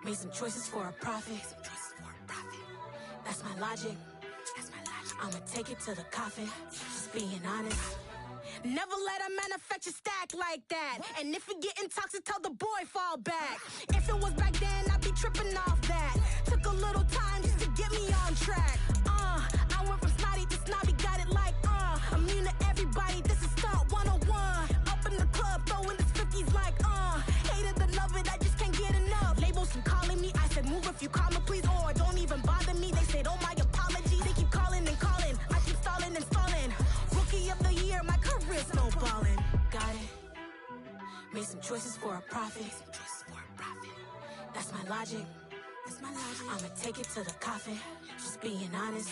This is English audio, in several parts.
Made some choices for a profit. That's my logic. I'ma take it to the coffin. Just being honest. Never let a manufacture stack like that. And if it getting toxic, tell the boy fall back. If it was back then, I'd be tripping off that. Took a little time just to get me on track. I went from snotty to snobby, got it like immune to everybody. This is stunt 101. Up in the club, throwing this 50s like hated to love it, I just can't get enough. Labels keep calling me, I said move if you call me please, or don't even bother me. They said oh my apology, they keep calling and calling. I keep stalling and stalling. Rookie of the year, my career snowballing. Got it. Made some choices for a profit. That's my logic. I'ma take it to the coffin. Just being honest.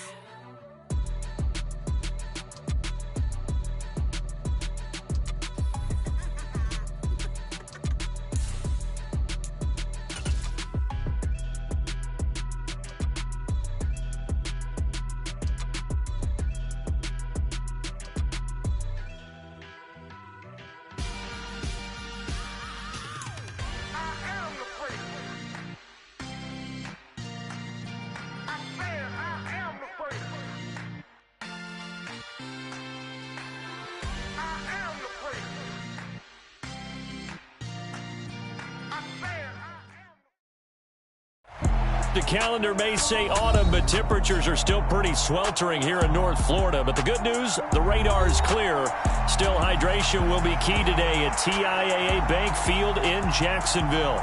The calendar may say autumn, but temperatures are still pretty sweltering here in North Florida. But the good news, the radar is clear. Still, hydration will be key today at TIAA Bank Field in Jacksonville.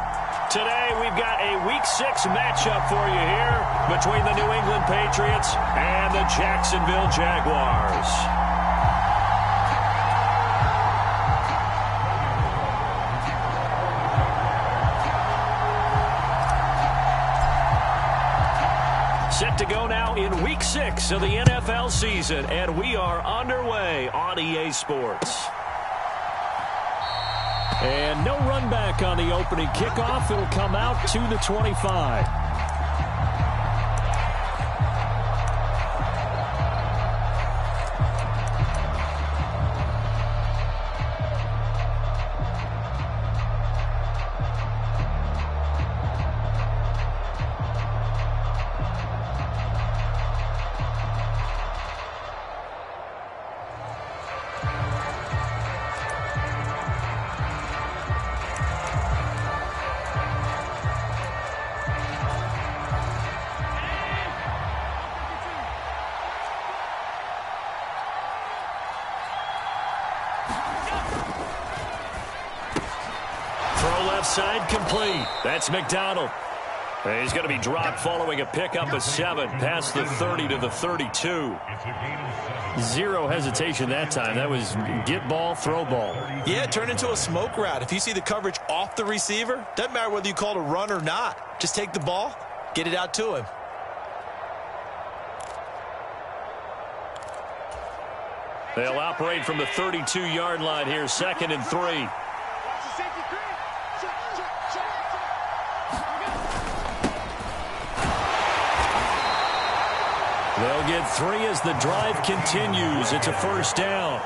Today, we've got a Week 6 matchup for you here between the New England Patriots and the Jacksonville Jaguars. Set to go now in Week 6 of the NFL season, and we are underway on EA Sports. And no run back on the opening kickoff. It'll come out to the 25. Side complete. That's McDonald. He's going to be dropped following a pickup of 7 past the 30 to the 32. Zero hesitation that time. That was get ball, throw ball. Yeah, it turned into a smoke route. If you see the coverage off the receiver, doesn't matter whether you call it a run or not. Just take the ball, get it out to him. They'll operate from the 32-yard line here, 2nd and 3. They'll get 3 as the drive continues. It's a first down.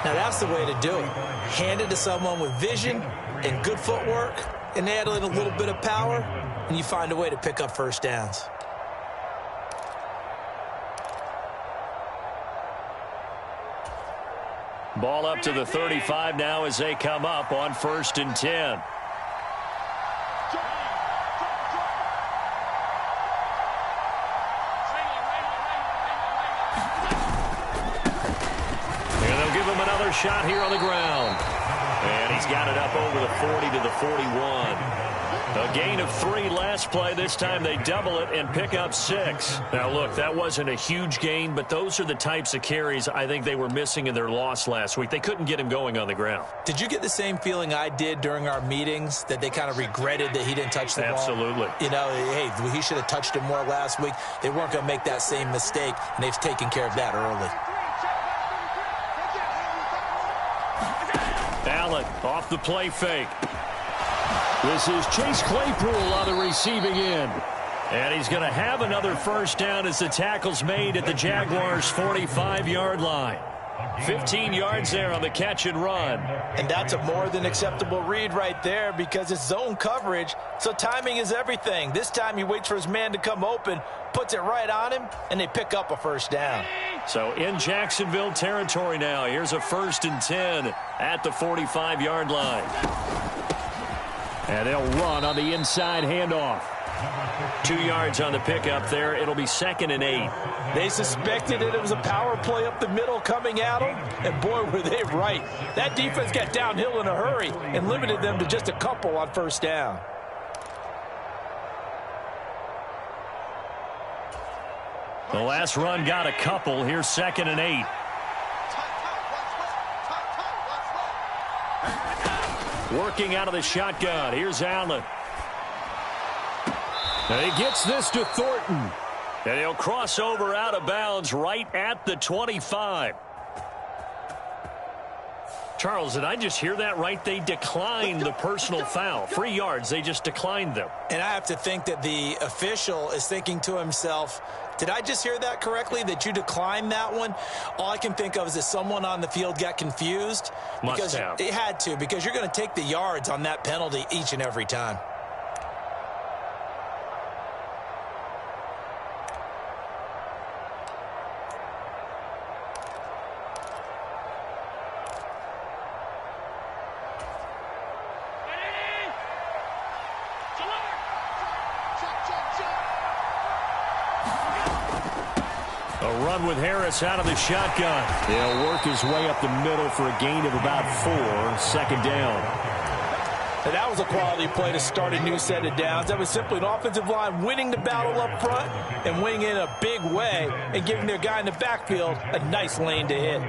Now that's the way to do it. Hand it to someone with vision and good footwork, and add in a little bit of power, and you find a way to pick up first downs. Ball up to the 35 now as they come up on 1st and 10. Shot here on the ground. And he's got it up over the 40 to the 41. A gain of 3 last play. This time they double it and pick up 6. Now, look, that wasn't a huge gain, but those are the types of carries I think they were missing in their loss last week. They couldn't get him going on the ground. Did you get the same feeling I did during our meetings, that they kind of regretted that he didn't touch the ball? Absolutely. You know, hey, he should have touched it more last week. They weren't going to make that same mistake, and they've taken care of that early. Allen off the play fake. This is Chase Claypool on the receiving end. And he's going to have another first down as the tackle's made at the Jaguars' 45-yard line. 15 yards there on the catch and run. And that's a more than acceptable read right there because it's zone coverage, so timing is everything. This time he waits for his man to come open, puts it right on him, and they pick up a first down. So in Jacksonville territory now. Here's a 1st and 10 at the 45-yard line. And they'll run on the inside handoff. 2 yards on the pickup there. It'll be 2nd and 8. They suspected it was a power play up the middle coming at them, and boy, were they right. That defense got downhill in a hurry and limited them to just a couple on first down. The last run got a couple. Here's 2nd and 8. Working out of the shotgun. Here's Allen. And he gets this to Thornton. And he'll cross over out of bounds right at the 25. Charles, did I just hear that right? They declined the personal foul. 3 yards, they just declined them. And I have to think that the official is thinking to himself, did I just hear that correctly, that you declined that one? All I can think of is that someone on the field got confused. Must have. It had to, because you're going to take the yards on that penalty each and every time. With Harris out of the shotgun. He'll work his way up the middle for a gain of about 4. 2nd down. And that was a quality play to start a new set of downs. That was simply an offensive line winning the battle up front and winning in a big way and giving their guy in the backfield a nice lane to hit.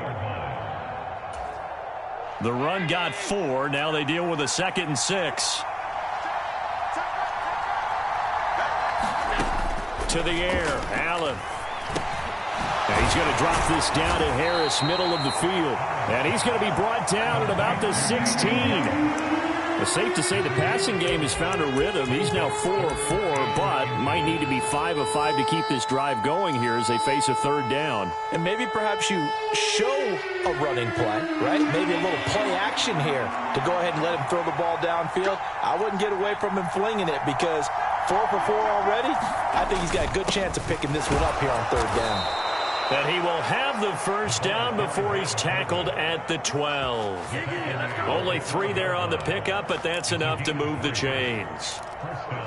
The run got 4. Now they deal with a 2nd and 6. To the air. Allen. Now he's going to drop this down to Harris, middle of the field. And he's going to be brought down at about the 16. It's safe to say the passing game has found a rhythm. He's now 4 of 4, but might need to be 5 of 5 to keep this drive going here as they face a 3rd down. And maybe perhaps you show a running play, right? Maybe a little play action here to go ahead and let him throw the ball downfield. I wouldn't get away from him flinging it because 4 for 4 already, I think he's got a good chance of picking this one up here on 3rd down. And he will have the first down before he's tackled at the 12. Only 3 there on the pickup, but that's enough to move the chains.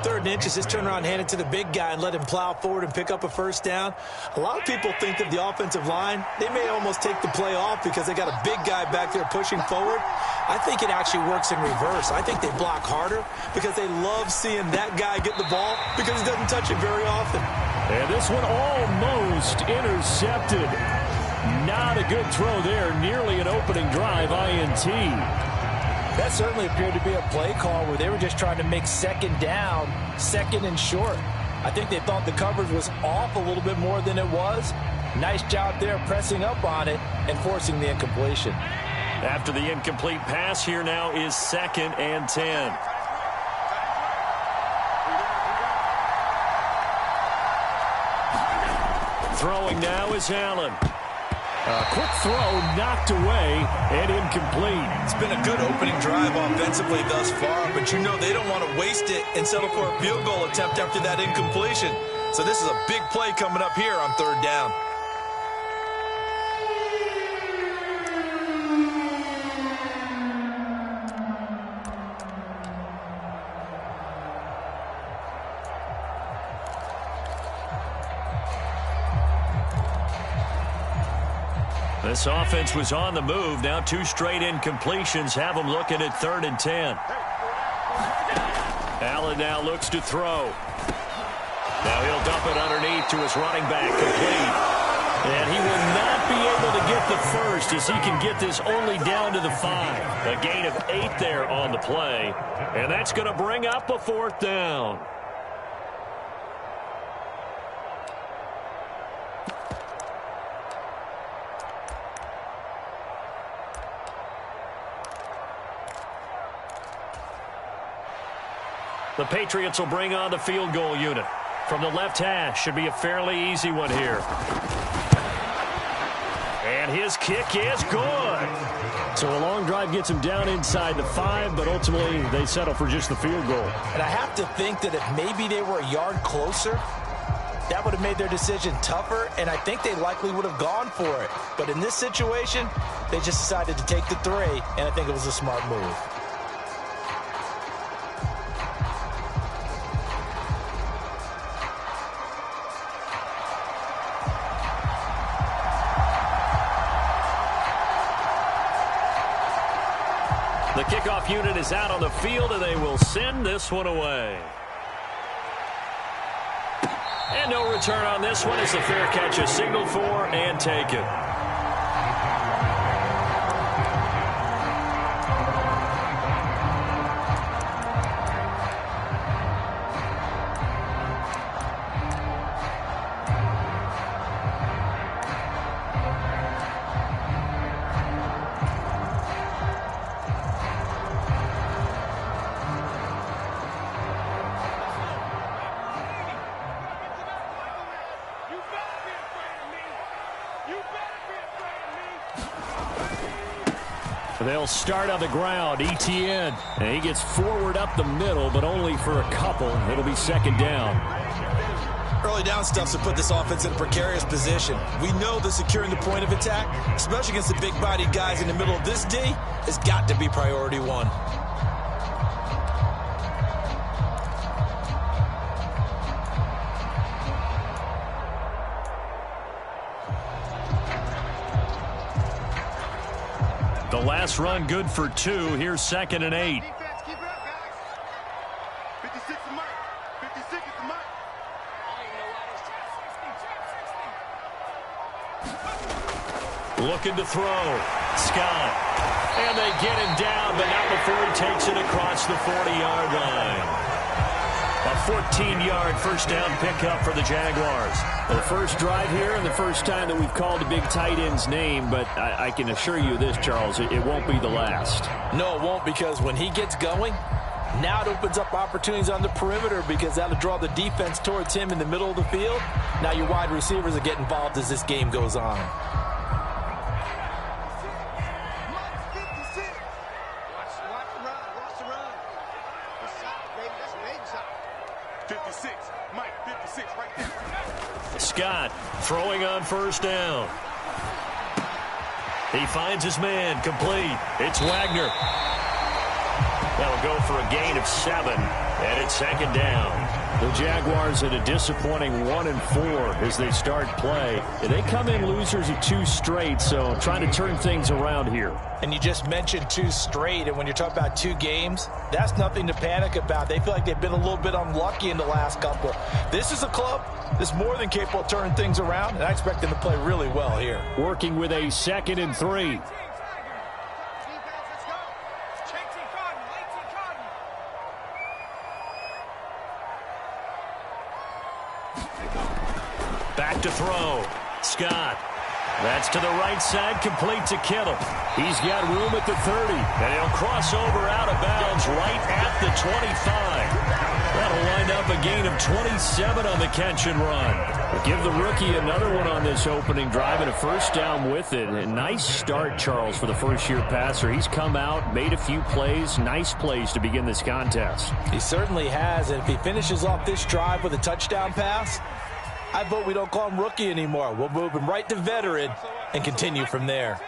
3rd and inches, just turn around, hand it to the big guy, and let him plow forward and pick up a first down. A lot of people think that the offensive line, they may almost take the play off because they got a big guy back there pushing forward. I think it actually works in reverse. I think they block harder because they love seeing that guy get the ball because he doesn't touch it very often. And this one almost intercepted. Not a good throw there. Nearly an opening drive INT. That certainly appeared to be a play call where they were just trying to make 2nd down, 2nd and short. I think they thought the coverage was off a little bit more than it was. Nice job there pressing up on it and forcing the incompletion. After the incomplete pass, here now is 2nd and 10. Throwing now is Allen. A quick throw knocked away and incomplete. It's been a good opening drive offensively thus far, but you know they don't want to waste it and settle for a field goal attempt after that incompletion. So this is a big play coming up here on 3rd down. This offense was on the move. Now 2 straight incompletions have them looking at 3rd and 10. Allen now looks to throw. Now he'll dump it underneath to his running back, complete. And he will not be able to get the first as he can get this only down to the 5. A gain of 8 there on the play. And that's going to bring up a 4th down. The Patriots will bring on the field goal unit. From the left hash, should be a fairly easy one here. And And his kick is good. So a long drive gets him down inside the 5, but ultimately they settle for just the field goal. And I have to think that if maybe they were a yard closer, that would have made their decision tougher, and I think they likely would have gone for it. But in this situation, they just decided to take the 3, and I think it was a smart move. The kickoff unit is out on the field, and they will send this one away. And no return on this one as the fair catch is signaled for and taken. They'll start on the ground. Etienne. And he gets forward up the middle, but only for a couple. It'll be second down. Early down stuff to put this offense in a precarious position. We know that securing the point of attack, especially against the big-bodied guys in the middle of this D, has got to be priority 1. The last run good for 2. Here's 2nd and 8. Defense, keep it up, guys. 56 is Mike. 56 is the Mike. Looking to throw. Scott. And they get him down, but not before he takes it across the 40-yard line. A 14-yard first down pickup for the Jaguars. Well, the first drive here and the first time that we've called a big tight end's name, but I can assure you this, Charles, it won't be the last. No, it won't, because when he gets going, now it opens up opportunities on the perimeter because that'll draw the defense towards him in the middle of the field. Now your wide receivers will get involved as this game goes on. Scott throwing on first down. He finds his man, complete. It's Wagner. That'll go for a gain of 7, and it's second down. The Jaguars at a disappointing 1-4 as they start play. They come in losers of 2 straight, so trying to turn things around here. And you just mentioned 2 straight, and when you're talking about 2 games, that's nothing to panic about. They feel like they've been a little bit unlucky in the last couple. This is a club that's more than capable of turning things around, and I expect them to play really well here. Working with a 2nd and 3. Back to throw. Scott. That's to the right side, complete to Kittle. He's got room at the 30, and he'll cross over out of bounds right at the 25. That'll wind up a gain of 27 on the catch and run. But give the rookie another one on this opening drive and a first down with it. A nice start, Charles, for the first-year passer. He's come out, made a few plays, nice plays to begin this contest. He certainly has, and if he finishes off this drive with a touchdown pass, I vote we don't call him rookie anymore. We'll move him right to veteran and continue from there.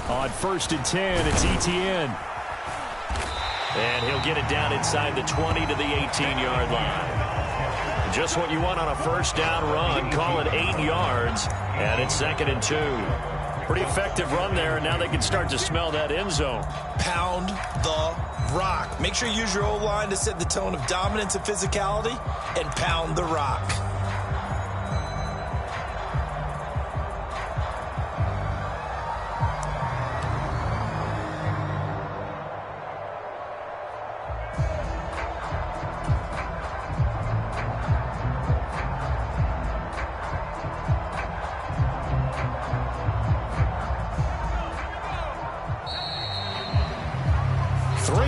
On 1st and 10, it's Etienne. And he'll get it down inside the 20 to the 18-yard line. Just what you want on a first down run. Call it 8 yards, and it's 2nd and 2. Pretty effective run there, and now they can start to smell that end zone. Pound the rock. Make sure you use your O-line to set the tone of dominance and physicality, and pound the rock.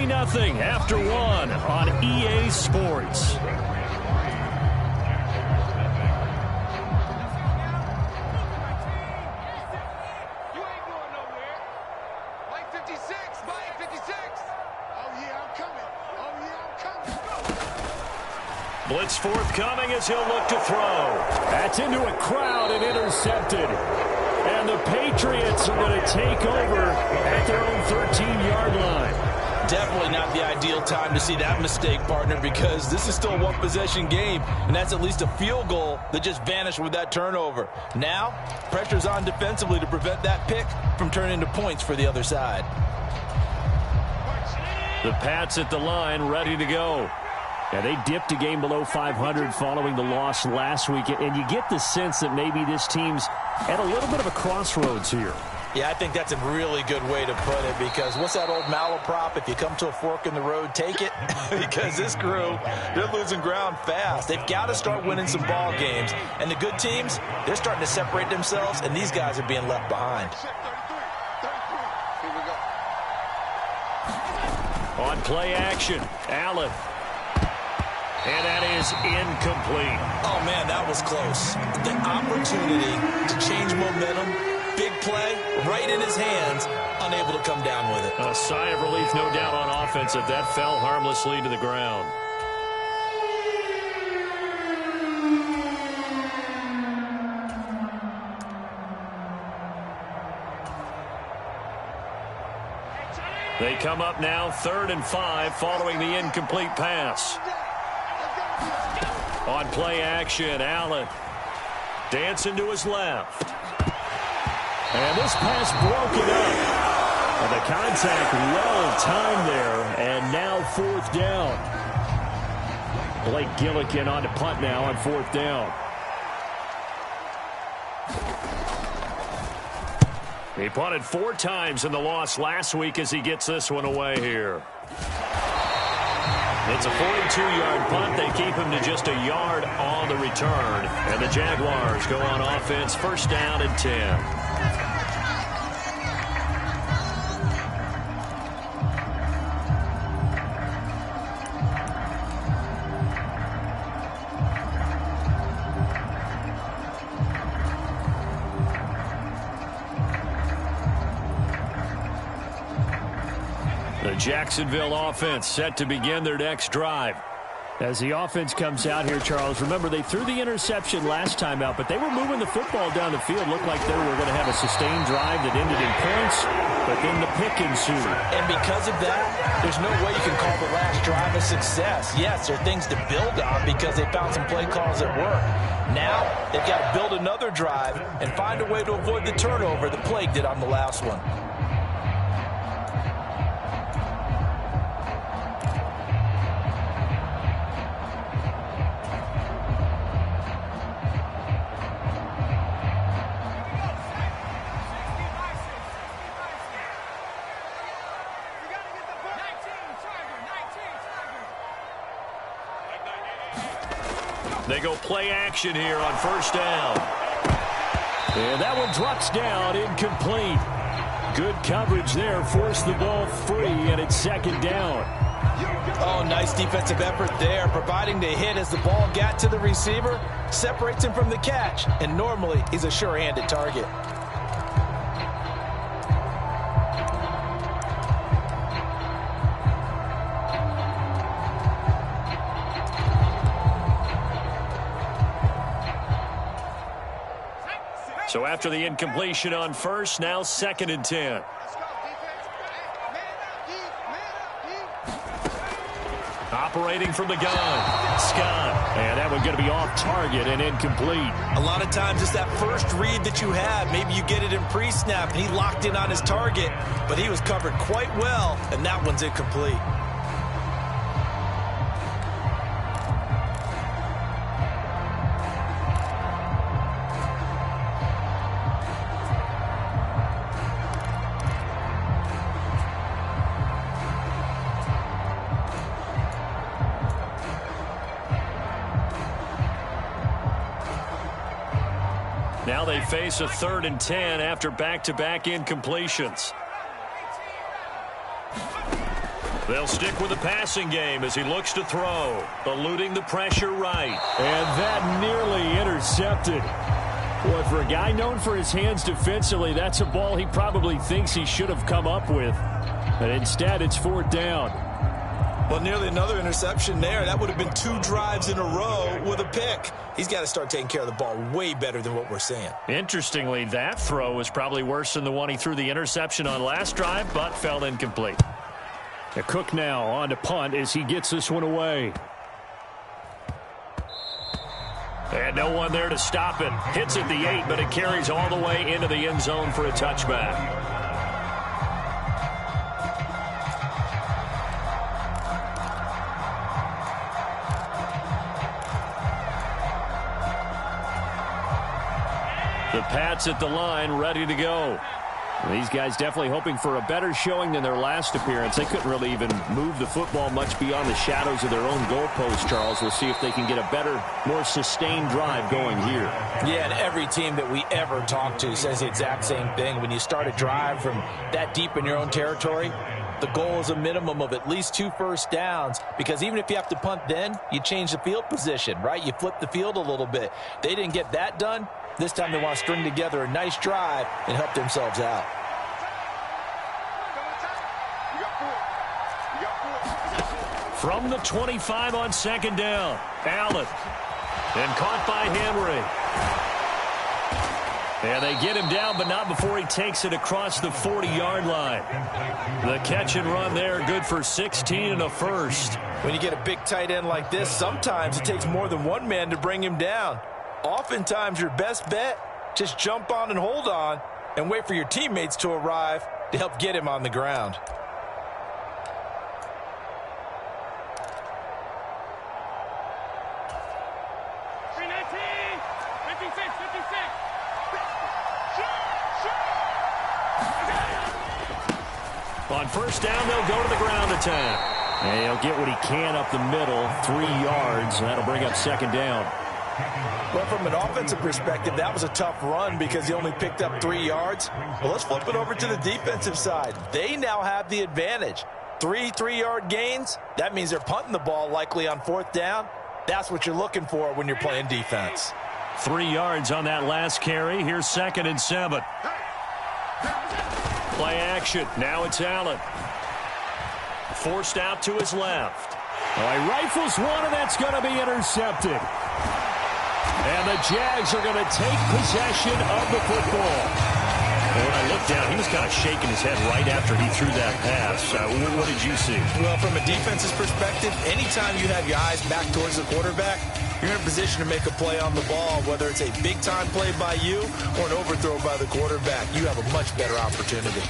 Nothing after 1 on EA Sports. 56, Mike, 56. Oh, yeah, I'm coming. Oh, yeah, I'm coming. Blitz forthcoming as he'll look to throw. That's into a crowd and intercepted. And the Patriots are going to take over at their own 13-yard line. Definitely not the ideal time to see that mistake, partner, because this is still a one-possession game, and that's at least a field goal that just vanished with that turnover. Now, pressure's on defensively to prevent that pick from turning into points for the other side. The Pats at the line, ready to go. Yeah, they dipped a game below 500 following the loss last week, and you get the sense that maybe this team's at a little bit of a crossroads here. Yeah, I think that's a really good way to put it, because what's that old malaprop? If you come to a fork in the road, take it. Because this crew, they're losing ground fast. They've got to start winning some ball games. And the good teams, they're starting to separate themselves, and these guys are being left behind. On play action, Allen. And that is incomplete. Oh, man, that was close. The opportunity to change momentum, big play, right in his hands, unable to come down with it. A sigh of relief, no doubt, on offense that fell harmlessly to the ground. They come up now 3rd and 5 following the incomplete pass. On play action, Allen dancing to his left. And this pass broken up. And the contact well timed there. And now 4th down. Blake Gillikin on to punt now on 4th down. He punted 4 times in the loss last week as he gets this one away here. It's a 42-yard punt. They keep him to just a yard on the return. And the Jaguars go on offense, 1st down and 10. The Jacksonville offense set to begin their next drive. As the offense comes out here, Charles, remember they threw the interception last time out, but they were moving the football down the field. Looked like they were going to have a sustained drive that ended in points, but then the pick ensued. And because of that, there's no way you can call the last drive a success. Yes, there are things to build on because they found some play calls that work. Now, they've got to build another drive and find a way to avoid the turnover the Plague did on the last one. They go play action here on 1st down. And that one drops down, incomplete. Good coverage there, forced the ball free, and it's 2nd down. Oh, nice defensive effort there, providing the hit as the ball got to the receiver, separates him from the catch, and normally he's a sure-handed target. So after the incompletion on 1st, now 2nd and 10. Operating from the gun, Scott. And that one going to be off target and incomplete. A lot of times it's that first read that you have. Maybe you get it in pre-snap, and he locked in on his target, but he was covered quite well, and that one's incomplete. Now they face a 3rd and 10 after back-to-back incompletions. They'll stick with the passing game as he looks to throw, eluding the pressure right. And that nearly intercepted. Boy, for a guy known for his hands defensively, that's a ball he probably thinks he should have come up with. But instead, it's 4th down. Well, nearly another interception there. That would have been 2 drives in a row with a pick. He's got to start taking care of the ball way better than what we're seeing. Interestingly, that throw was probably worse than the one he threw the interception on last drive, but fell incomplete. Cook now on to punt as he gets this one away. And no one there to stop it. Hits at the 8, but it carries all the way into the end zone for a touchback. The Pats at the line, ready to go. These guys definitely hoping for a better showing than their last appearance. They couldn't really even move the football much beyond the shadows of their own goalpost, Charles. We'll see if they can get a better, more sustained drive going here. Yeah, and every team that we ever talk to says the exact same thing. When you start a drive from that deep in your own territory, the goal is a minimum of at least 2 first downs, because even if you have to punt then, you change the field position, right? You flip the field a little bit. They didn't get that done. This time they want to string together a nice drive and help themselves out. From the 25 on 2nd down, Allen. And caught by Henry. And they get him down, but not before he takes it across the 40-yard line. The catch and run there, good for 16 and a first. When you get a big tight end like this, sometimes it takes more than one man to bring him down. Oftentimes, your best bet, just jump on and hold on and wait for your teammates to arrive to help get him on the ground. On 1st down, they'll go to the ground attack. And he'll get what he can up the middle, 3 yards, and that'll bring up 2nd down. Well, from an offensive perspective, that was a tough run because he only picked up 3 yards. Well, let's flip it over to the defensive side. They now have the advantage. 3 3-yard gains, that means they're punting the ball likely on 4th down. That's what you're looking for when you're playing defense. 3 yards on that last carry. Here's 2nd and 7. Play action. Now it's Allen. Forced out to his left. Oh, he rifles one, and that's going to be intercepted. And the Jags are going to take possession of the football. And when I looked down, he was kind of shaking his head right after he threw that pass. What did you see? Well, from a defense's perspective, anytime you have your eyes back towards the quarterback, you're in a position to make a play on the ball, whether it's a big-time play by you or an overthrow by the quarterback. You have a much better opportunity.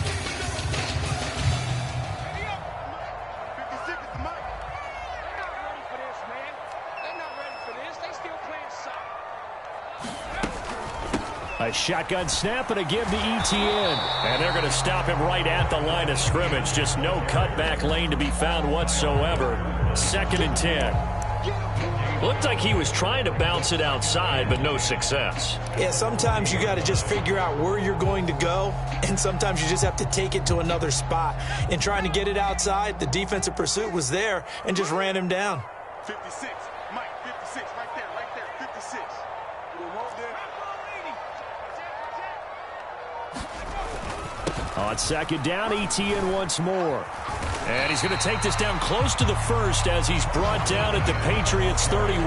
A shotgun snap and a give to Etienne. And they're going to stop him right at the line of scrimmage. Just no cutback lane to be found whatsoever. 2nd and 10. Looked like he was trying to bounce it outside, but no success. Yeah, sometimes you got to just figure out where you're going to go, and sometimes you just have to take it to another spot. In trying to get it outside, the defensive pursuit was there and just ran him down. 56, Mike, 56, right there, 56. On 2nd down, Etienne once more. And he's going to take this down close to the 1st as he's brought down at the Patriots 31.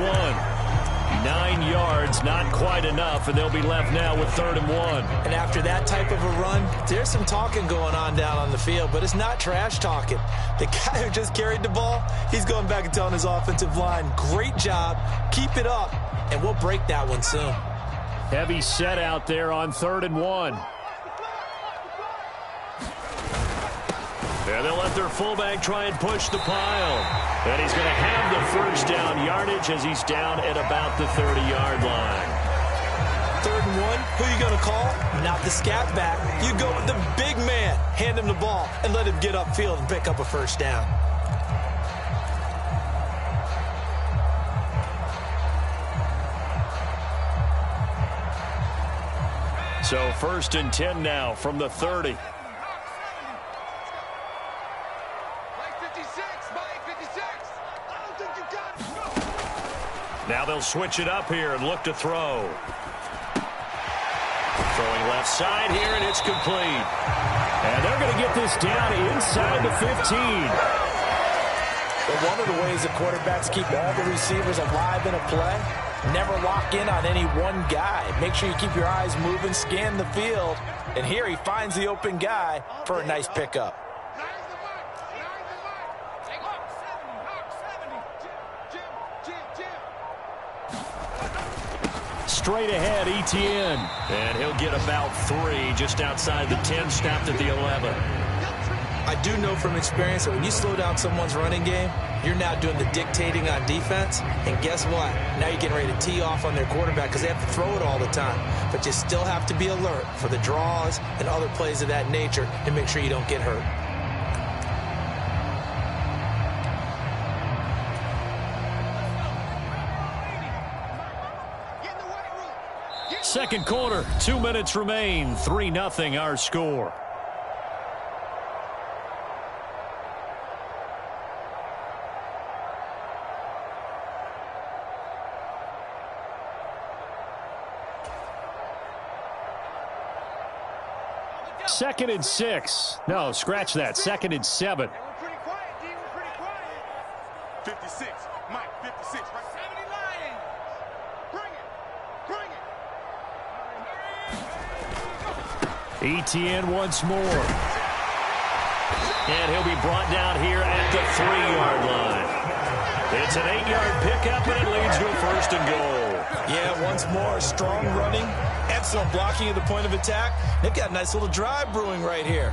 9 yards, not quite enough, and they'll be left now with 3rd and 1. And after that type of a run, there's some talking going on down on the field, but it's not trash talking. The guy who just carried the ball, he's going back and telling his offensive line, great job, keep it up, and we'll break that one soon. Heavy set out there on 3rd and 1. And they'll let their fullback try and push the pile. And he's going to have the 1st down yardage as he's down at about the 30-yard line. 3rd and 1, who you going to call? Not the scat back. You go with the big man. Hand him the ball and let him get upfield and pick up a 1st down. So 1st and 10 now from the 30. Now they'll switch it up here and look to throw. Throwing left side here, and it's complete. And they're going to get this down inside the 15. But one of the ways the quarterbacks keep all the receivers alive in a play, never lock in on any one guy. Make sure you keep your eyes moving, scan the field. And here he finds the open guy for a nice pickup. Straight ahead, Etienne. And he'll get about 3 just outside the 10, snapped at the 11. I do know from experience that when you slow down someone's running game, you're now doing the dictating on defense. And guess what? Now you're getting ready to tee off on their quarterback because they have to throw it all the time. But you still have to be alert for the draws and other plays of that nature and make sure you don't get hurt. Second quarter, 2 minutes remain. 3-0 our score. Second and 6. No, scratch that. Second and 7. 56. Mike, 56. Right. 70 Lions. Bring it. Etienne once more. And he'll be brought down here at the 3-yard line. It's an 8-yard pickup, and it leads to a first and goal. Yeah, once more, strong running, excellent blocking at the point of attack. They've got a nice little drive brewing right here.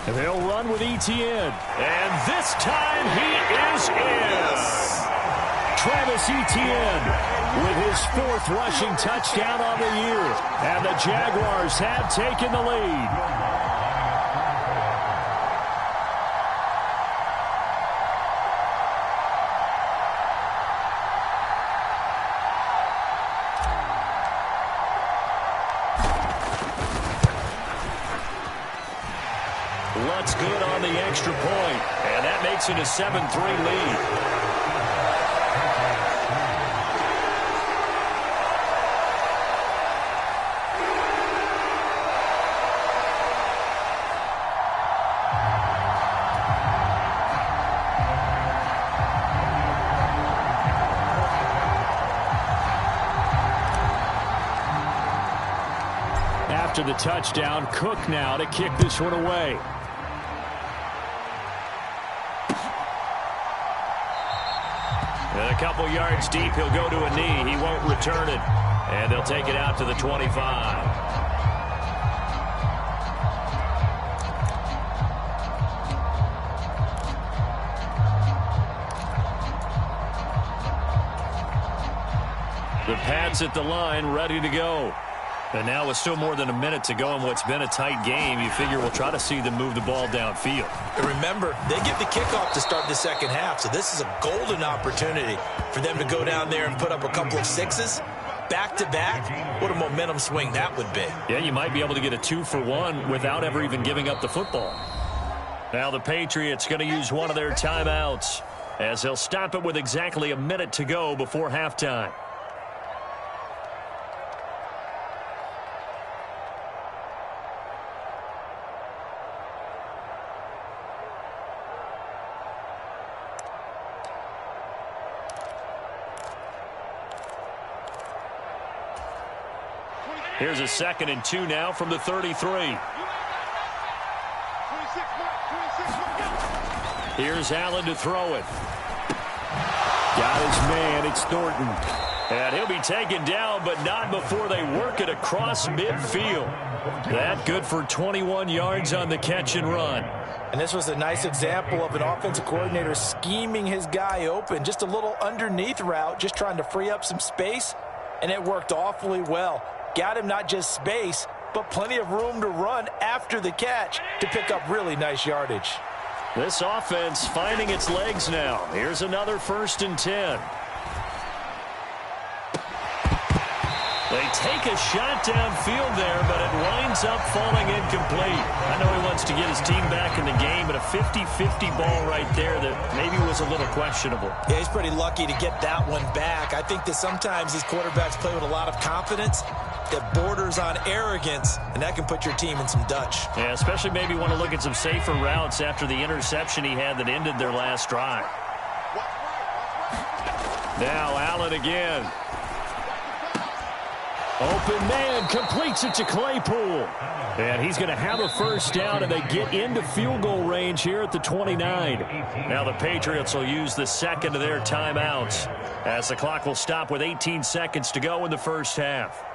And they'll run with Etienne. And this time he is in. Travis Etienne with his 4th rushing touchdown on the year. And the Jaguars have taken the lead. Lutz good on the extra point, and that makes it a 7-3 lead. After the touchdown, Cook now to kick this one away. And a couple yards deep, he'll go to a knee. He won't return it. And they'll take it out to the 25. The Pats at the line, ready to go. And now with still more than a minute to go in what's been a tight game, you figure we'll try to see them move the ball downfield. And remember, they get the kickoff to start the second half, so this is a golden opportunity for them to go down there and put up a couple of 6s. Back-to-back, what a momentum swing that would be. Yeah, you might be able to get a 2-for-1 without ever even giving up the football. Now the Patriots going to use one of their timeouts as they'll stop it with exactly a minute to go before halftime. Here's a 2nd and 2 now from the 33. Here's Allen to throw it. Got his man. It's Thornton. And he'll be taken down, but not before they work it across midfield. That good for 21 yards on the catch and run. And this was a nice example of an offensive coordinator scheming his guy open. Just a little underneath route, just trying to free up some space, and it worked awfully well. Got him not just space, but plenty of room to run after the catch to pick up really nice yardage. This offense finding its legs now. Here's another 1st and 10. They take a shot downfield there, but it winds up falling incomplete. I know he wants to get his team back in the game, but a 50-50 ball right there that maybe was a little questionable. Yeah, he's pretty lucky to get that one back. I think that sometimes these quarterbacks play with a lot of confidence that borders on arrogance, and that can put your team in some Dutch. Yeah, especially maybe want to look at some safer routes after the interception he had that ended their last drive. Now Allen again. Open man, completes it to Claypool. And he's going to have a 1st down, and they get into field goal range here at the 29. Now the Patriots will use the 2nd of their timeouts as the clock will stop with 18 seconds to go in the 1st half.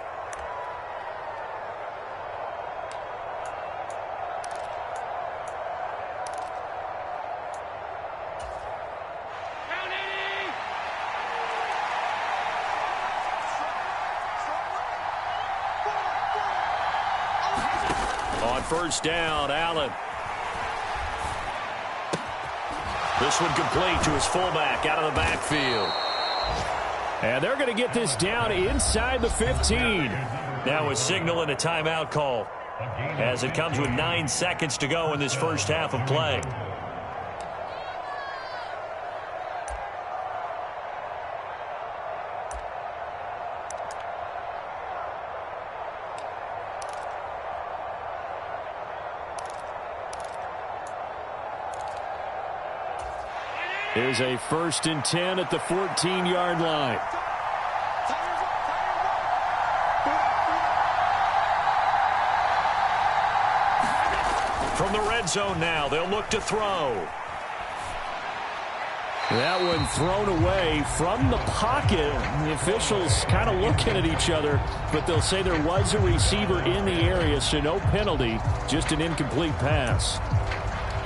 On 1st down, Allen. This one complete to his fullback out of the backfield. And they're going to get this down inside the 15. Now a signal and a timeout call as it comes with 9 seconds to go in this 1st half of play. Here's a 1st and 10 at the 14-yard line. From the red zone now, they'll look to throw. That one thrown away from the pocket. The officials kind of looking at each other, but they'll say there was a receiver in the area, so no penalty, just an incomplete pass.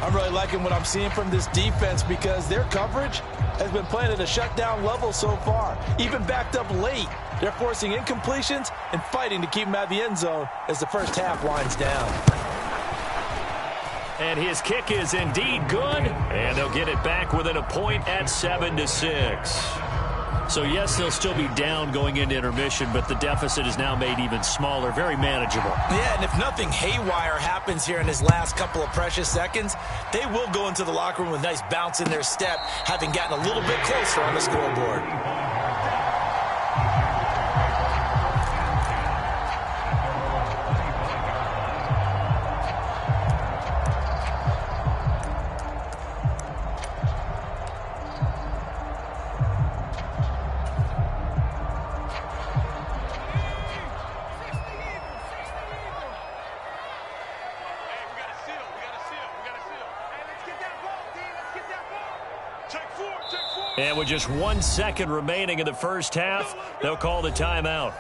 I'm really liking what I'm seeing from this defense because their coverage has been playing at a shutdown level so far. Even backed up late, they're forcing incompletions and fighting to keep them out of the end zone as the 1st half winds down. And his kick is indeed good, and they'll get it back within a point at 7-6. So, yes, they'll still be down going into intermission, but the deficit is now made even smaller, very manageable. Yeah, and if nothing haywire happens here in his last couple of precious seconds, they will go into the locker room with a nice bounce in their step, having gotten a little bit closer on the scoreboard. And with just 1 second remaining in the 1st half, they'll call the timeout.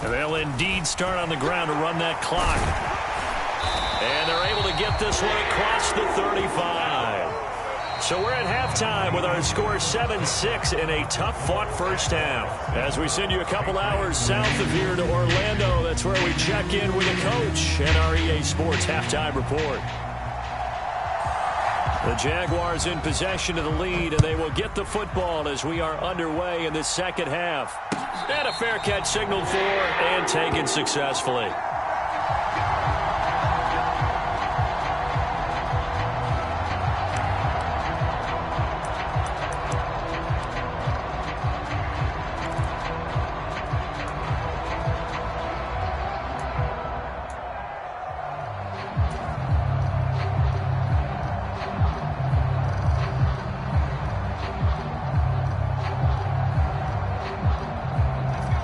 And they'll indeed start on the ground to run that clock. And they're able to get this one across the 35. So we're at halftime with our score 7-6 in a tough-fought 1st half. As we send you a couple hours south of here to Orlando, that's where we check in with the coach and our EA Sports halftime report. The Jaguars in possession of the lead, and they will get the football as we are underway in the 2nd half. And a fair catch signaled for and taken successfully.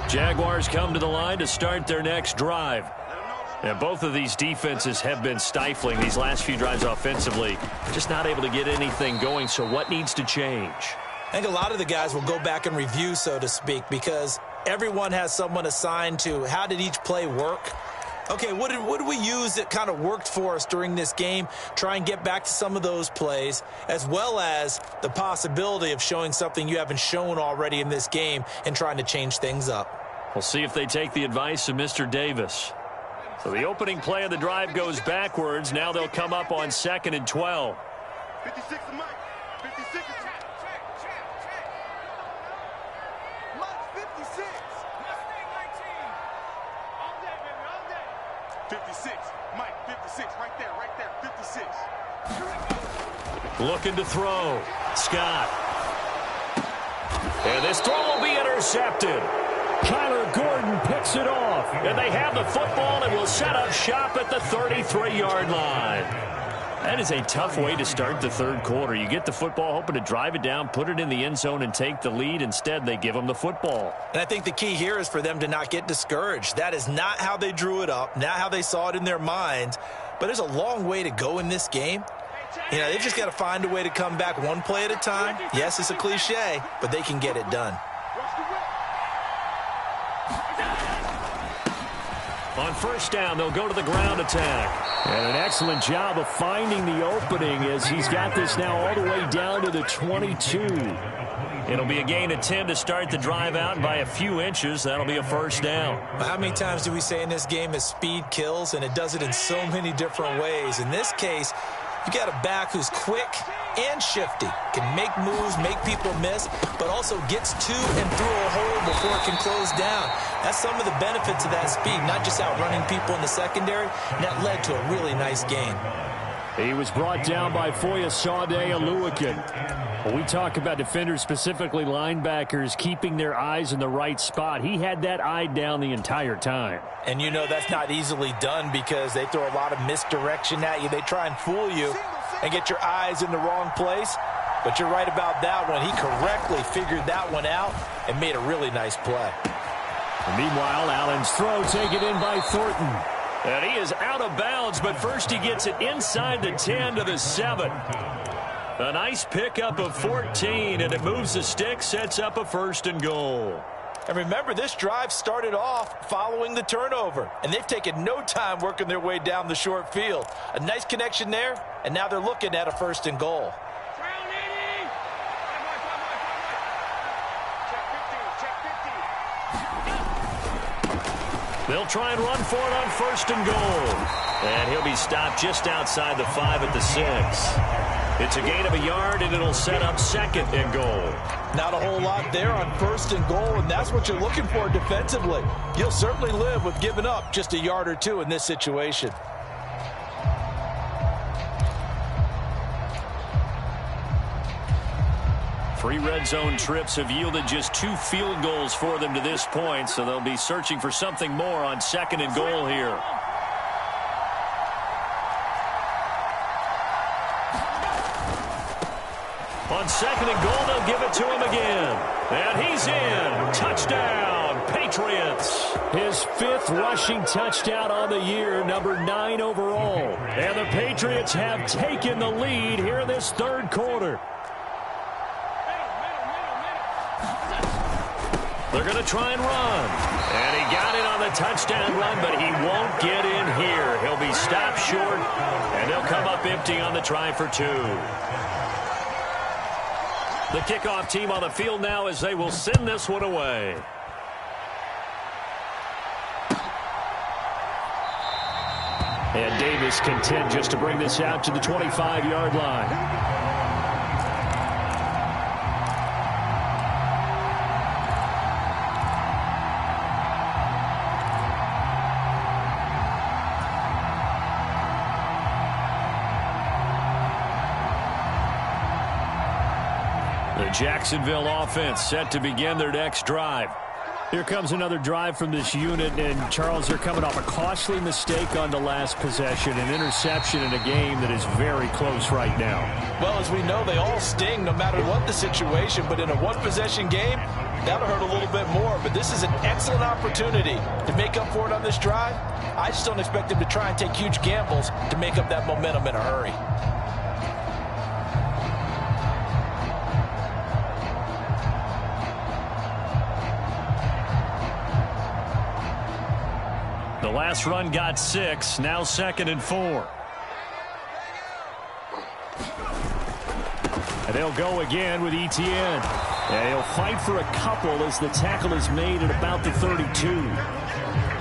Jaguars come to the line to start their next drive. And both of these defenses have been stifling these last few drives offensively. Just not able to get anything going, so what needs to change? I think a lot of the guys will go back and review, so to speak, because everyone has someone assigned to how did each play work. Okay, what did we use that kind of worked for us during this game? Try and get back to some of those plays, as well as the possibility of showing something you haven't shown already in this game and trying to change things up. We'll see if they take the advice of Mr. Davis. So the opening play of the drive goes backwards. Now they'll come up on 2nd and 12. 56 to Mike. 56 is check. Mike, 56. Mustang 19. All day, baby, all day. 56. Mike, 56. Right there. 56. Looking to throw. Scott. And this throw will be intercepted. Kyler Gordon picks it off. And they have the football and will set up shop at the 33-yard line. That is a tough way to start the third quarter. You get the football, hoping to drive it down, put it in the end zone, and take the lead. Instead, they give them the football. And I think the key here is for them to not get discouraged. That is not how they drew it up, not how they saw it in their minds. But there's a long way to go in this game. You know, they've just got to find a way to come back one play at a time. Yes, it's a cliche, but they can get it done. On first down, they'll go to the ground attack. And an excellent job of finding the opening as he's got this now all the way down to the 22. It'll be a gain of 10 to start the drive out by a few inches. That'll be a first down. How many times do we say in this game is speed kills, and it does it in so many different ways. In this case, you got a back who's quick and shifty, can make moves, make people miss, but also gets to and through a hole before it can close down. That's some of the benefits of that speed, not just outrunning people in the secondary, and that led to a really nice gain. He was brought down by Foyesade Oluwakin. When we talk about defenders, specifically linebackers, keeping their eyes in the right spot, he had that eye down the entire time. And you know that's not easily done because they throw a lot of misdirection at you. They try and fool you and get your eyes in the wrong place. But you're right about that one. He correctly figured that one out and made a really nice play. And meanwhile, Allen's throw taken in by Thornton. And he is out of bounds, but first he gets it inside the 10 to the 7. A nice pickup of 14, and it moves the stick, sets up a 1st and goal. And remember, this drive started off following the turnover, and they've taken no time working their way down the short field. A nice connection there, and now they're looking at a 1st and goal. They'll try and run for it on 1st and goal. And he'll be stopped just outside the 5 at the 6. It's a gain of a yard, and it'll set up 2nd and goal. Not a whole lot there on 1st and goal, and that's what you're looking for defensively. You'll certainly live with giving up just a yard or two in this situation. Three red zone trips have yielded just 2 field goals for them to this point, so they'll be searching for something more on 2nd and goal here. On 2nd and goal, they'll give it to him again. And he's in. Touchdown, Patriots. His 5th rushing touchdown on the year, number 9 overall. And the Patriots have taken the lead here in this third quarter. They're going to try and run. And he got it on the touchdown run, but he won't get in here. He'll be stopped short, and they'll come up empty on the try for 2. The kickoff team on the field now as they will send this one away. And Davis content just to bring this out to the 25-yard line. The Jacksonville offense set to begin their next drive. Here comes another drive from this unit, and Charles, they're coming off a costly mistake on the last possession, an interception in a game that is very close right now. Well, as we know, they all sting no matter what the situation, but in a one-possession game, that'll hurt a little bit more. But this is an excellent opportunity to make up for it on this drive. I just don't expect them to try and take huge gambles to make up that momentum in a hurry. The last run got 6, now 2nd and 4. And they'll go again with Etienne. And he'll fight for a couple as the tackle is made at about the 32.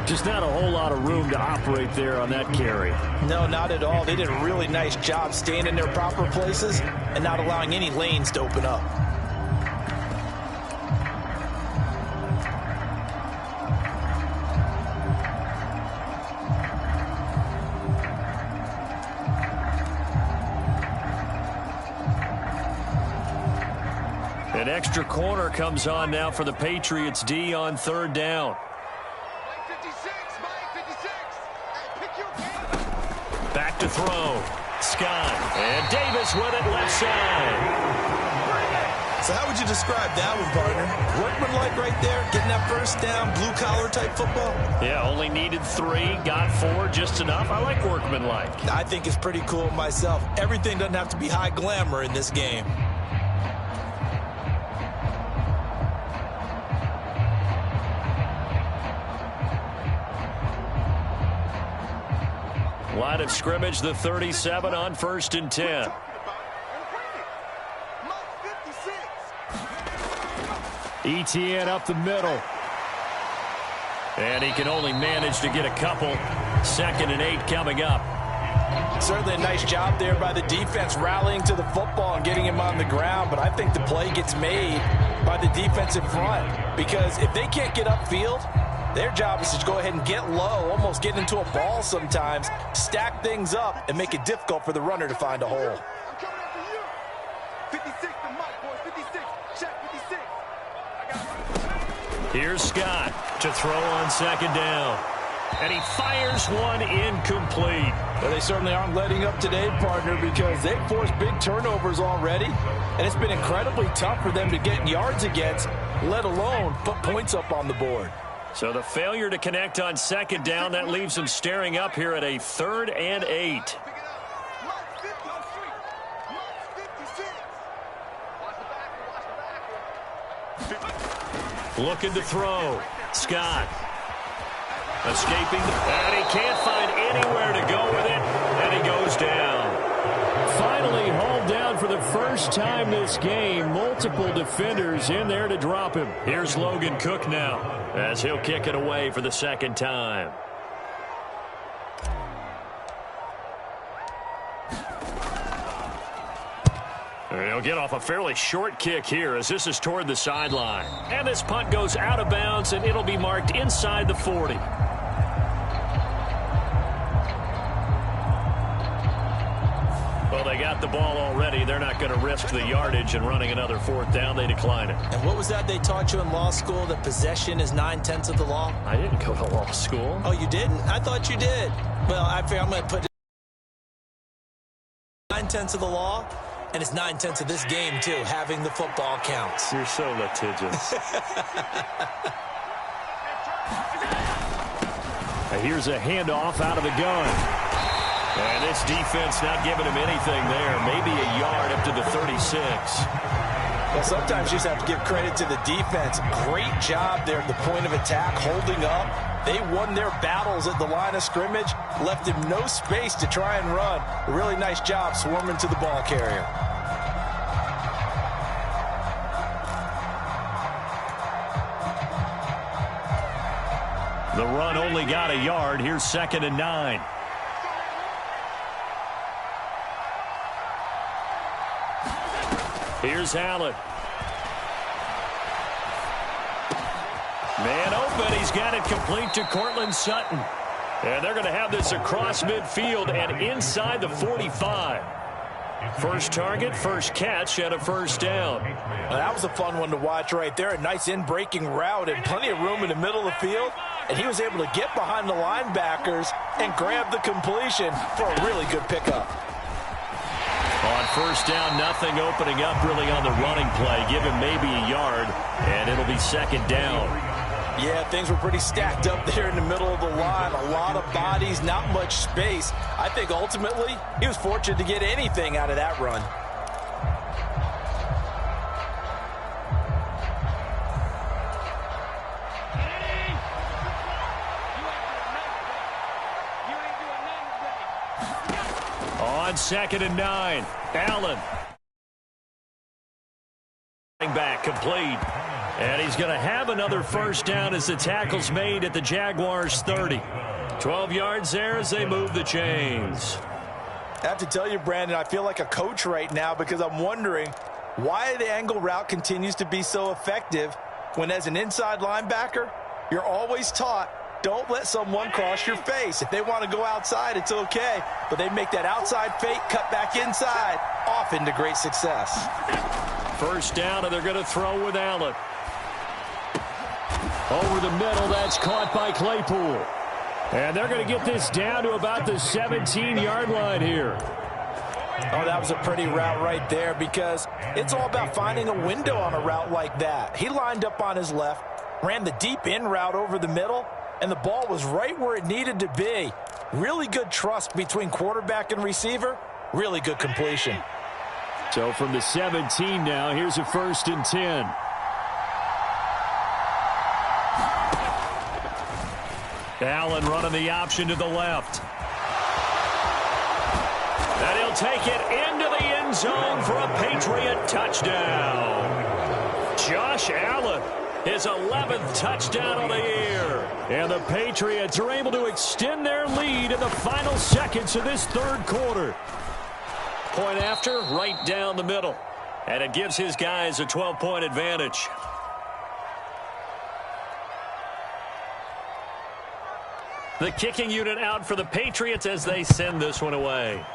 Just not a whole lot of room to operate there on that carry. No, not at all. They did a really nice job staying in their proper places and not allowing any lanes to open up. An extra corner comes on now for the Patriots D on 3rd down. Back to throw. Scott. And Davis with it left side. So how would you describe that one, partner? Workmanlike right there, getting that first down, blue-collar type football? Yeah, only needed 3, got 4, just enough. I like workmanlike. I think it's pretty cool myself. Everything doesn't have to be high glamour in this game. Line of scrimmage, the 37 on 1st and 10. Etienne up the middle. And he can only manage to get a couple. 2nd and 8 coming up. Certainly a nice job there by the defense rallying to the football and getting him on the ground, but I think the play gets made by the defense in front, because if they can't get upfield, their job is to go ahead and get low, almost get into a ball sometimes, stack things up, and make it difficult for the runner to find a hole. I'm coming after you. 56 to Mike, boys. 56. Check 56. I got it. Here's Scott to throw on 2nd down. And he fires one incomplete. Well, they certainly aren't letting up today, partner, because they've forced big turnovers already, and it's been incredibly tough for them to get yards against, let alone put points up on the board. So the failure to connect on 2nd down, that leaves them staring up here at a 3rd and 8. Looking to throw. Scott. Escaping, and he can't find anywhere to go with it, and he goes down. Finally hauled down for the first time this game. Multiple defenders in there to drop him. Here's Logan Cook now, as he'll kick it away for the 2nd time. He'll get off a fairly short kick here, as this is toward the sideline. And this punt goes out of bounds, and it'll be marked inside the 40. Well, they got the ball already. They're not going to risk the yardage and running another 4th down. They decline it. And what was that they taught you in law school, that possession is 9/10 of the law? I didn't go to law school. Oh, you didn't? I thought you did. Well, I figure I'm going to put 9/10 of the law, and it's 9/10 of this game, too. Having the football counts. You're so litigious. Here's a handoff out of the gun. And this defense not giving him anything there. Maybe a yard up to the 36. Well, sometimes you just have to give credit to the defense. Great job there at the point of attack, holding up. They won their battles at the line of scrimmage, left him no space to try and run. A really nice job swarming to the ball carrier. The run only got a yard. Here's 2nd and 9. Here's Allen. Man open. He's got it complete to Cortland Sutton. And they're going to have this across midfield and inside the 45. First target, first catch, and a first down. Well, that was a fun one to watch right there. A nice in-breaking route and plenty of room in the middle of the field. And he was able to get behind the linebackers and grab the completion for a really good pickup. On first down, nothing opening up really on the running play. Give him maybe a yard, and it'll be second down. Yeah, things were pretty stacked up there in the middle of the line. A lot of bodies, not much space. I think ultimately he was fortunate to get anything out of that run. On 2nd and 9, Allen. Back complete. And he's going to have another first down as the tackle's made at the Jaguars' 30. 12 yards there as they move the chains. I have to tell you, Brandon, I feel like a coach right now because I'm wondering why the angle route continues to be so effective when as an inside linebacker, you're always taught, don't let someone cross your face. If they want to go outside, it's okay. But they make that outside fake, cut back inside, off into great success. First down, and they're going to throw with Allen. Over the middle, that's caught by Claypool. And they're going to get this down to about the 17-yard line here. Oh, that was a pretty route right there because it's all about finding a window on a route like that. He lined up on his left, ran the deep in route over the middle, and the ball was right where it needed to be. Really good trust between quarterback and receiver. Really good completion. So from the 17 now, here's a 1st and 10. Allen running the option to the left. And he'll take it into the end zone for a Patriot touchdown. Josh Allen, his 11th touchdown of the year. And the Patriots are able to extend their lead in the final seconds of this third quarter. Point after, right down the middle. And it gives his guys a 12-point advantage. The kicking unit out for the Patriots as they send this one away.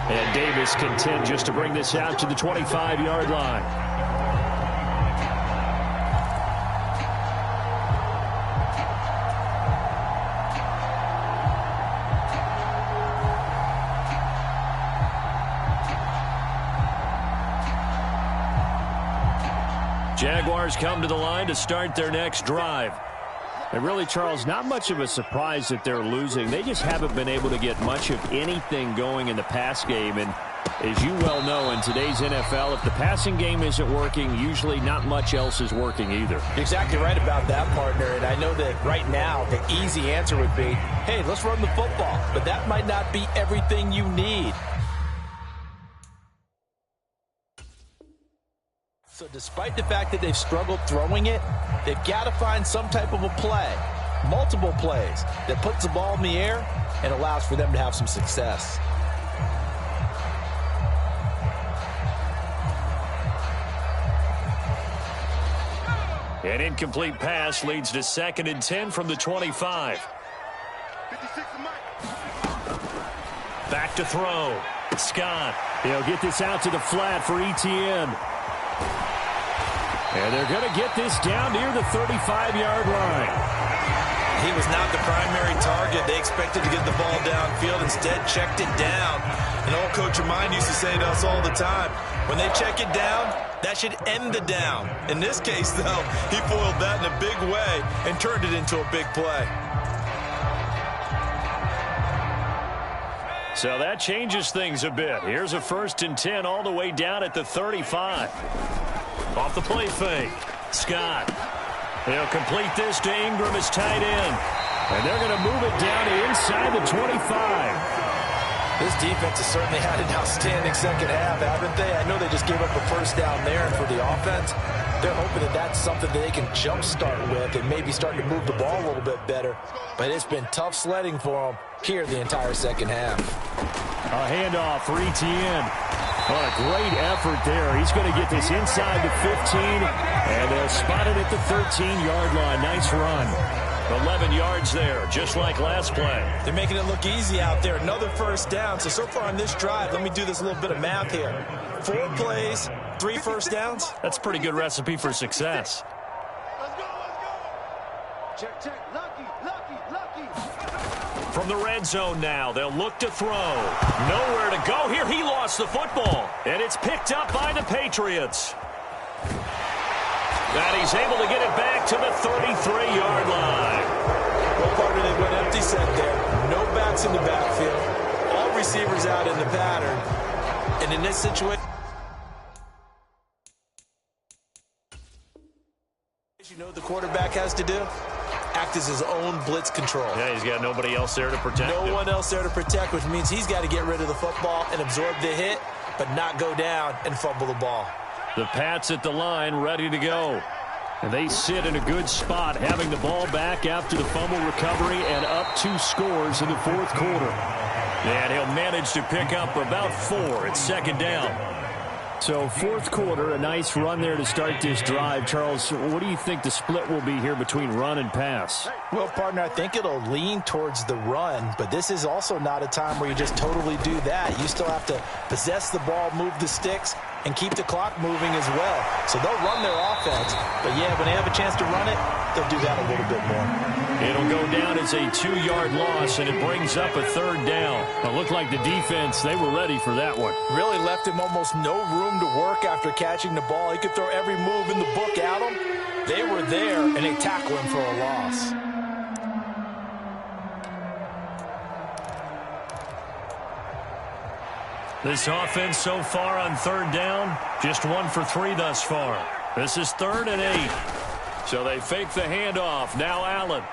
And Davis content just to bring this out to the 25-yard line. Jaguars come to the line to start their next drive. And really, Charles, not much of a surprise that they're losing. They just haven't been able to get much of anything going in the pass game. And as you well know, in today's NFL, if the passing game isn't working, usually not much else is working either. Exactly right about that, partner. And I know that right now the easy answer would be, hey, let's run the football. But that might not be everything you need. So despite the fact that they've struggled throwing it, they've got to find some type of a play, multiple plays, that puts the ball in the air and allows for them to have some success. An incomplete pass leads to 2nd and 10 from the 25. Back to throw. Scott. He'll get this out to the flat for Etienne. And they're going to get this down near the 35-yard line. He was not the primary target. They expected to get the ball downfield. Instead, checked it down. An old coach of mine used to say to us all the time, when they check it down, that should end the down. In this case, though, he foiled that in a big way and turned it into a big play. So that changes things a bit. Here's a 1st and 10 all the way down at the 35. Off the play fake. Scott. He'll complete this to Ingram as tight end. And they're going to move it down to inside the 25. This defense has certainly had an outstanding second half, haven't they? I know they just gave up a first down there, and for the offense, they're hoping that that's something that they can jumpstart with and maybe start to move the ball a little bit better. But it's been tough sledding for them here the entire second half. A handoff for Etienne. What a great effort there. He's going to get this inside the 15, and they'll spot it at the 13-yard line. Nice run. 11 yards there, just like last play. They're making it look easy out there. Another first down. So far on this drive, let me do this little bit of math here. 4 plays, 3 first downs. That's a pretty good recipe for success. Let's go, let's go. Check, check. Lucky, lucky, lucky. From the red zone now, they'll look to throw. Nowhere to go here. He lost the football, and it's picked up by the Patriots. And he's able to get it back to the 33-yard line. Well, partner, they went empty set there. No backs in the backfield. All receivers out in the pattern. And in this situation, you know what the quarterback has to do? Act as his own blitz control. Yeah, he's got nobody else there to protect him. No one else there to protect, which means he's got to get rid of the football and absorb the hit, but not go down and fumble the ball. The Pats at the line, ready to go. And they sit in a good spot, having the ball back after the fumble recovery and up 2 scores in the fourth quarter. And he'll manage to pick up about 4. It's second down. So fourth quarter, a nice run there to start this drive. Charles, what do you think the split will be here between run and pass? Well, partner, I think it'll lean towards the run, but this is also not a time where you just totally do that. You still have to possess the ball, move the sticks, and keep the clock moving as well. So they'll run their offense, but yeah, when they have a chance to run it, they'll do that a little bit more. It'll go down as a 2-yard loss, and it brings up a third down. It looked like the defense, they were ready for that one. Really left him almost no room to work after catching the ball. He could throw every move in the book at him. They were there, and they tackle him for a loss. This offense so far on third down, just 1 for 3 thus far. This is 3rd and 8. So they fake the handoff. Now Allen.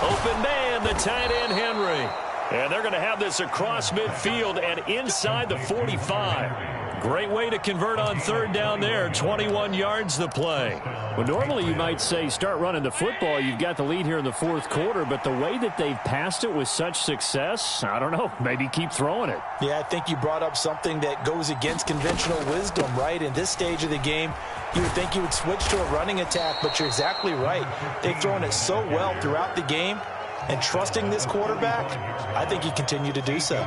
Open man, the tight end Henry. And they're going to have this across midfield and inside the 45. Great way to convert on third down there. 21 yards the play. Well, normally you might say start running the football. You've got the lead here in the fourth quarter, but the way that they've passed it with such success, I don't know, maybe keep throwing it. Yeah, I think you brought up something that goes against conventional wisdom, right? In this stage of the game, you would think you would switch to a running attack, but you're exactly right. They've thrown it so well throughout the game, and trusting this quarterback, I think he continued to do so.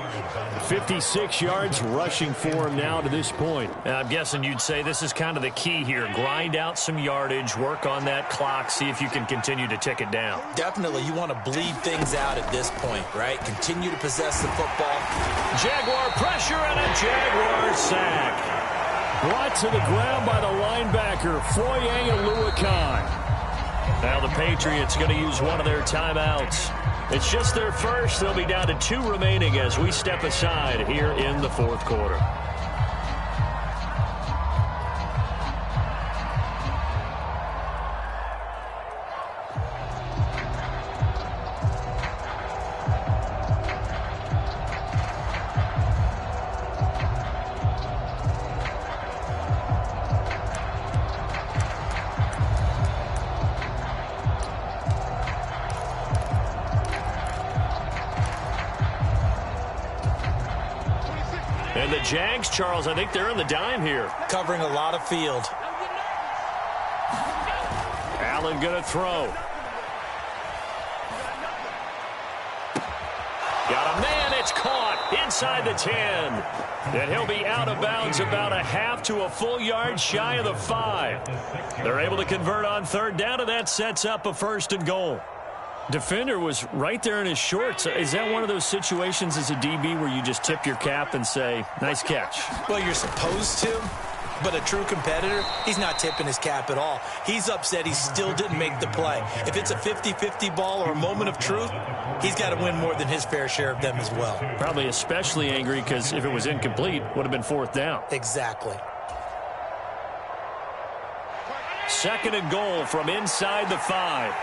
56 yards rushing for him now to this point. And I'm guessing you'd say this is kind of the key here. Grind out some yardage, work on that clock, see if you can continue to tick it down. Definitely, you want to bleed things out at this point, right? Continue to possess the football. Jaguar pressure and a Jaguar sack. Brought to the ground by the linebacker, Foye Aluakai. Now the Patriots going to use one of their timeouts. It's just their first. They'll be down to 2 remaining as we step aside here in the fourth quarter. And the Jags, Charles, I think they're in the dime here. Covering a lot of field. Allen going to throw. Got a man, it's caught inside the 10. And he'll be out of bounds about a half to a full yard shy of the 5. They're able to convert on third down, and that sets up a 1st and goal. Defender was right there in his shorts. Is that one of those situations as a DB where you just tip your cap and say, nice catch? Well, you're supposed to, but a true competitor, he's not tipping his cap at all. He's upset he still didn't make the play. If it's a 50-50 ball or a moment of truth, he's got to win more than his fair share of them as well. Probably especially angry because if it was incomplete, would have been 4th down. Exactly. 2nd and goal from inside the 5.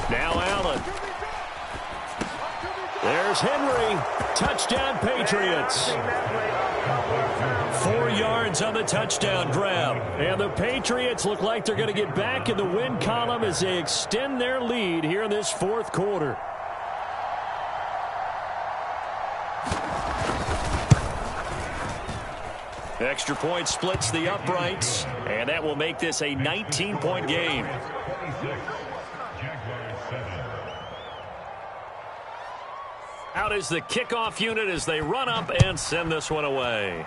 Now Allen. There's Henry. Touchdown, Patriots. 4 yards on the touchdown grab. And the Patriots look like they're going to get back in the win column as they extend their lead here in this fourth quarter. Extra point splits the uprights, and that will make this a 19-point game. Out is the kickoff unit as they run up and send this one away.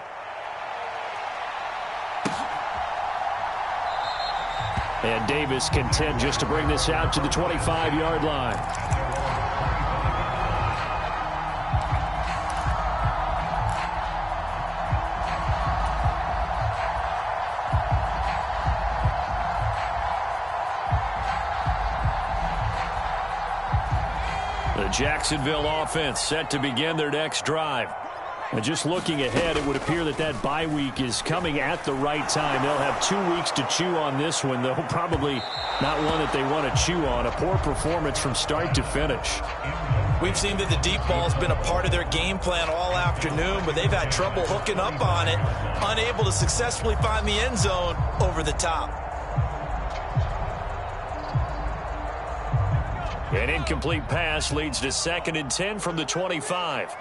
And Davis content just to bring this out to the 25-yard line. The Jacksonville offense set to begin their next drive. And just looking ahead, it would appear that that bye week is coming at the right time. They'll have 2 weeks to chew on this one, though probably not one that they want to chew on. A poor performance from start to finish. We've seen that the deep ball's been a part of their game plan all afternoon, but they've had trouble hooking up on it, unable to successfully find the end zone over the top. An incomplete pass leads to 2nd and 10 from the 25.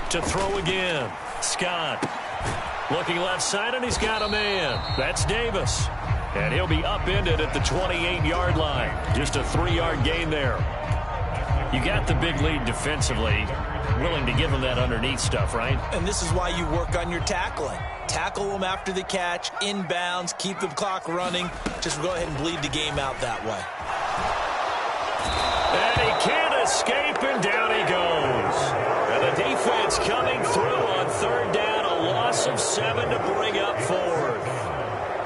To throw again. Scott looking left side, and he's got a man. That's Davis. And he'll be upended at the 28-yard line. Just a 3-yard gain there. You got the big lead defensively. Willing to give him that underneath stuff, right? And this is why you work on your tackling. Tackle them after the catch, inbounds, keep the clock running. Just go ahead and bleed the game out that way. And he can't escape, and down he goes. And the defense coming through on 3rd down, a loss of 7 to bring up 4th.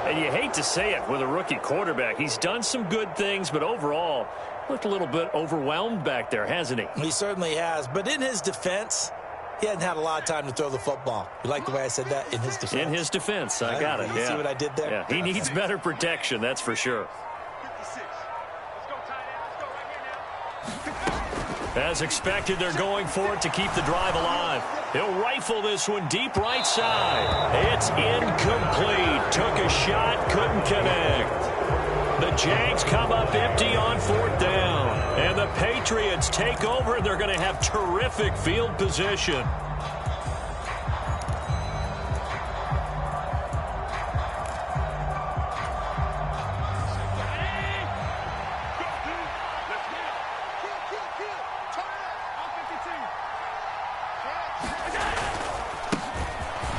And you hate to say it with a rookie quarterback. He's done some good things, but overall, looked a little bit overwhelmed back there, hasn't he? He certainly has. But in his defense, he hasn't had a lot of time to throw the football. You like the way I said that? In his defense. In his defense. I got it. You see what I did there? Yeah, he needs better protection, that's for sure. As expected, they're going for it to keep the drive alive. He'll rifle this one deep right side. It's incomplete. Took a shot, couldn't connect. The Jags come up empty on 4th down. And the Patriots take over, and they're going to have terrific field position.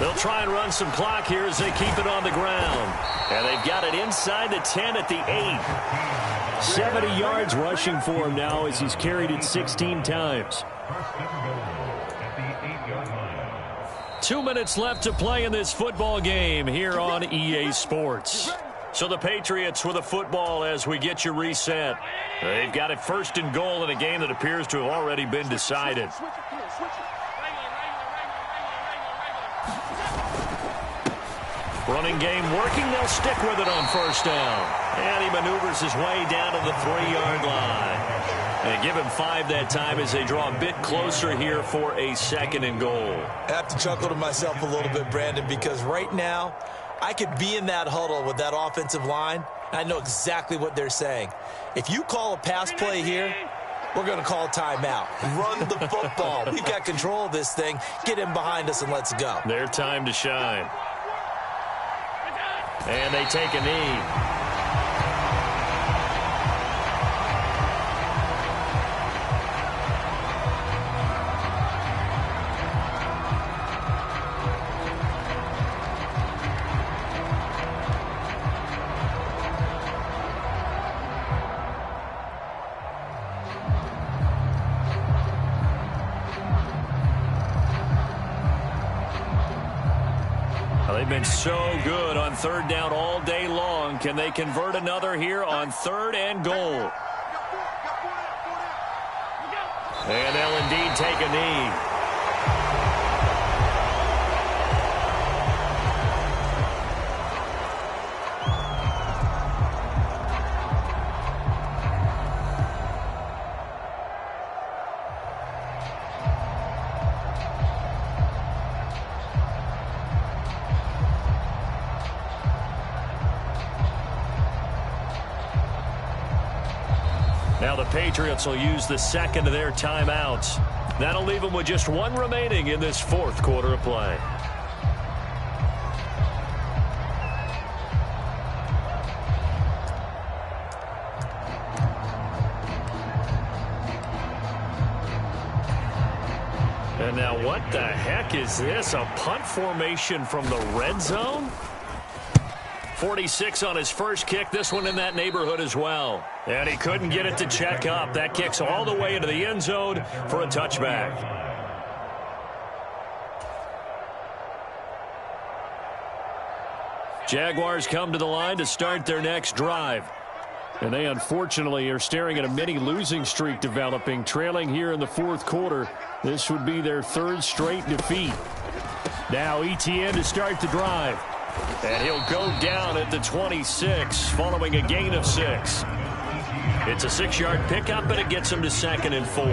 They'll try and run some clock here as they keep it on the ground. And they've got it inside the 10 at the 8. 70 yards rushing for him now as he's carried it 16 times. 2 minutes left to play in this football game here on EA Sports. So the Patriots with a football as we get you reset. They've got it 1st and goal in a game that appears to have already been decided. Running game working. They'll stick with it on 1st down. And he maneuvers his way down to the 3-yard line. And give him 5 that time as they draw a bit closer here for a 2nd and goal. I have to chuckle to myself a little bit, Brandon, because right now I could be in that huddle with that offensive line. I know exactly what they're saying. If you call a pass play here, we're going to call a timeout. Run the football. We've got control of this thing. Get in behind us and let's go. Their time to shine. And they take a knee. They've been so good on 3rd down all day long. Can they convert another here on 3rd and goal? And they'll indeed take a knee. Now the Patriots will use the 2nd of their timeouts. That'll leave them with just one remaining in this fourth quarter of play. And now what the heck is this? A punt formation from the red zone? 46 on his first kick. This one in that neighborhood as well. And he couldn't get it to check up. That kicks all the way into the end zone for a touchback. Jaguars come to the line to start their next drive. And they unfortunately are staring at a mini losing streak developing, trailing here in the fourth quarter. This would be their third straight defeat. Now ETN to start the drive. And he'll go down at the 26 following a gain of 6. It's a 6-yard pickup, and it gets him to 2nd and 4.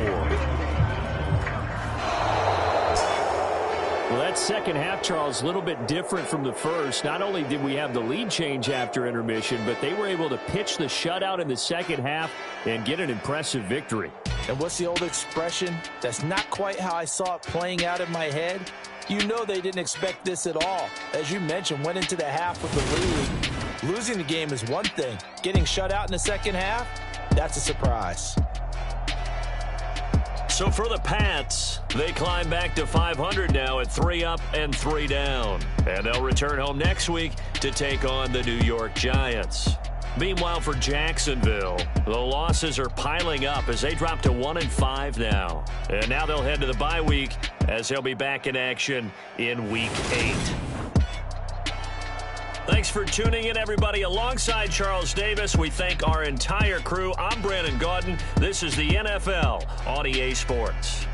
Well, that second half, Charles, a little bit different from the first. Not only did we have the lead change after intermission, but they were able to pitch the shutout in the second half and get an impressive victory. And what's the old expression? That's not quite how I saw it playing out in my head. You know they didn't expect this at all. As you mentioned, went into the half with the lead. Losing the game is one thing. Getting shut out in the second half, that's a surprise. So for the Pats, they climb back to 500 now at 3 up and 3 down. And they'll return home next week to take on the New York Giants. Meanwhile, for Jacksonville, the losses are piling up as they drop to 1-5 now. And now they'll head to the bye week as they'll be back in action in Week 8. Thanks for tuning in, everybody. Alongside Charles Davis, we thank our entire crew. I'm Brandon Gaudin. This is the NFL on EA Sports.